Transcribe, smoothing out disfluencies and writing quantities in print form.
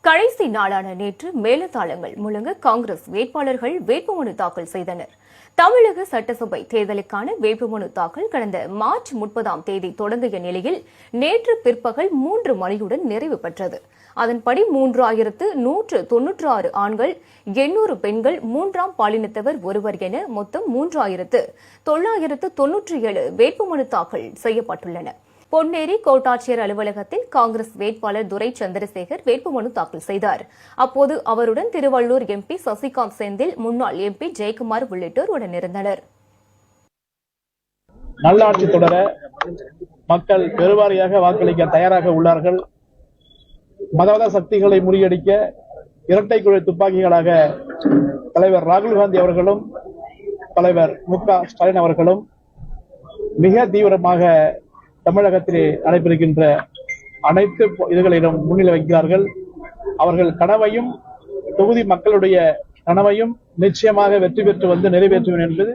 கடைசி நாளான நேற்று மேலதாளங்கள் முழங்க காங்கிரஸ் வேட்பாளர்கள் வேட்புமனு தாக்கல் செய்தனர். தமிழக சட்டசபை தேர்தலுக்கான வேட்புமனு தாக்கல் கடந்த மார்ச் 30ஆம் தேதி தொடங்கிய நிலையில் நேற்று பிற்பகல் 3 மணியுடன் நிறைவு பெற்றது. அதன்படி 3196 ஆண்கள், 800 பெண்கள், 3ஆம் பாலினத்தவர் ஒருவர் என மொத்தம் 3997 வேட்புமனு தாக்கல் செய்யப்பட்டுள்ளன. பொன்னேரி கோட்டாட்சியர் அலுவலகத்தில் காங்கிரஸ் வேட்பாளர் துரை சந்திரசேகர் வேட்புமனு தாக்கல் செய்தார். அப்போது அவருடன் திருவள்ளூர் எம்பி சசிகாந்த் செந்தில், முன்னாள் எம்பி ஜெயக்குமார் உள்ளிட்டோர் உடனிருந்தனர். நல்லாட்சி தொடர மக்கள் பெருவாரியாக வாக்களிக்க தயாராக உள்ளார்கள். மதவாத சக்திகளை முறியடிக்க இரட்டை குழி துப்பாக்கிகளாக தலைவர் ராகுல் காந்தி அவர்களும் தலைவர் மு.க. ஸ்டாலின் அவர்களும் மிக தீவிரமாக தமிழகத்திலே நடைபெறுகின்ற அனைத்து இதுகளிலும் முன்னிலை வைக்கிறார்கள். அவர்கள் கனவையும் தொகுதி மக்களுடைய கனவையும் நிச்சயமாக வெற்றி பெற்று வந்து நிறைவேற்றுவேன் என்பது